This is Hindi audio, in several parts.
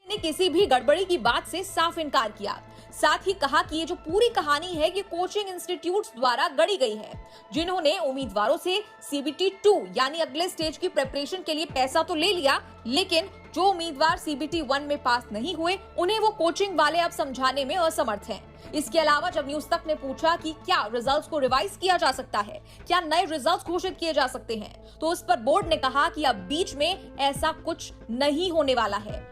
ने किसी भी गड़बड़ी की बात से साफ इनकार किया। साथ ही कहा कि ये जो पूरी कहानी है ये कोचिंग इंस्टीट्यूट्स द्वारा गढ़ी गई है, जिन्होंने उम्मीदवारों से CBT 2 यानी अगले स्टेज की प्रिपरेशन के लिए पैसा तो ले लिया, लेकिन जो उम्मीदवार CBT 1 में पास नहीं हुए उन्हें वो कोचिंग वाले अब समझाने में असमर्थ हैं। इसके अलावा जब न्यूज तक ने पूछा कि क्या रिजल्ट्स को रिवाइज किया जा सकता है, क्या नए रिजल्ट्स घोषित किए जा सकते हैं, तो उस पर बोर्ड ने कहा कि अब बीच में ऐसा कुछ नहीं होने वाला है,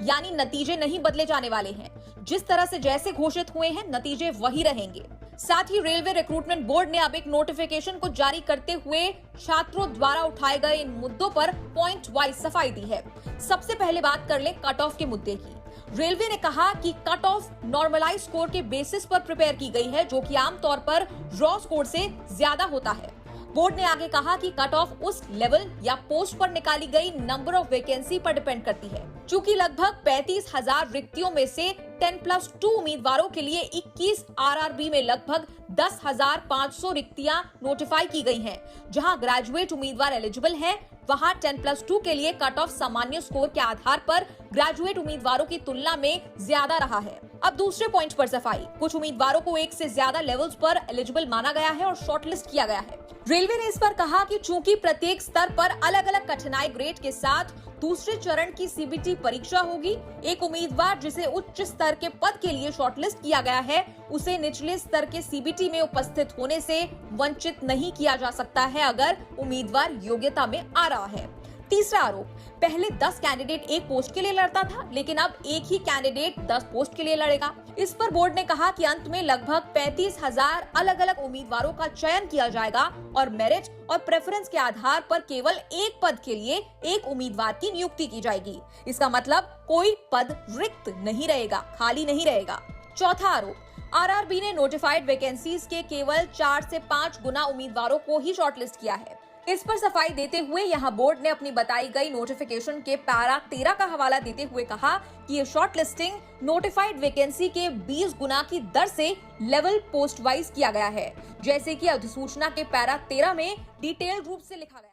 यानी नतीजे नहीं बदले जाने वाले हैं। जिस तरह से जैसे घोषित हुए हैं नतीजे वही रहेंगे। साथ ही रेलवे रिक्रूटमेंट बोर्ड ने अब एक नोटिफिकेशन को जारी करते हुए छात्रों द्वारा उठाए गए इन मुद्दों पर पॉइंट वाइज सफाई दी है। सबसे पहले बात कर ले कट ऑफ के मुद्दे की। रेलवे ने कहा कि कट ऑफ नॉर्मलाइज स्कोर के बेसिस पर प्रिपेयर की गई है, जो कि आमतौर पर रॉ स्कोर से ज्यादा होता है। बोर्ड ने आगे कहा कि कट ऑफ उस लेवल या पोस्ट पर निकाली गई नंबर ऑफ वैकेंसी पर डिपेंड करती है। चूंकि लगभग 35,000 रिक्तियों में से 10+2 उम्मीदवारों के लिए 21 RRB में लगभग 10,500 रिक्तियां नोटिफाई की गई हैं, जहां ग्रेजुएट उम्मीदवार एलिजिबल हैं, वहां 10+2 के लिए कट ऑफ सामान्य स्कोर के आधार पर ग्रेजुएट उम्मीदवारों की तुलना में ज्यादा रहा है। अब दूसरे पॉइंट पर सफाई। कुछ उम्मीदवारों को एक से ज्यादा लेवल्स पर एलिजिबल माना गया है और शॉर्टलिस्ट किया गया है। रेलवे ने इस पर कहा कि चूंकि प्रत्येक स्तर पर अलग अलग कठिनाई ग्रेड के साथ दूसरे चरण की CBT परीक्षा होगी, एक उम्मीदवार जिसे उच्च स्तर के पद के लिए शॉर्टलिस्ट किया गया है उसे निचले स्तर के CBT में उपस्थित होने से वंचित नहीं किया जा सकता है अगर उम्मीदवार योग्यता में आ रहा है। तीसरा आरोप, पहले 10 कैंडिडेट एक पोस्ट के लिए लड़ता था, लेकिन अब एक ही कैंडिडेट 10 पोस्ट के लिए लड़ेगा। इस पर बोर्ड ने कहा कि अंत में लगभग 35,000 अलग अलग उम्मीदवारों का चयन किया जाएगा और मेरिट और प्रेफरेंस के आधार पर केवल एक पद के लिए एक उम्मीदवार की नियुक्ति की जाएगी। इसका मतलब कोई पद रिक्त नहीं रहेगा, खाली नहीं रहेगा। चौथा आरोप, RRB ने नोटिफाइड वैकेंसीज के केवल 4 से 5 गुना उम्मीदवारों को ही शॉर्टलिस्ट किया है। इस पर सफाई देते हुए यहां बोर्ड ने अपनी बताई गई नोटिफिकेशन के पैरा 13 का हवाला देते हुए कहा कि ये शॉर्ट लिस्टिंग नोटिफाइड वैकेंसी के 20 गुना की दर से लेवल पोस्ट वाइज किया गया है, जैसे कि अधिसूचना के पैरा 13 में डिटेल रूप से लिखा गया।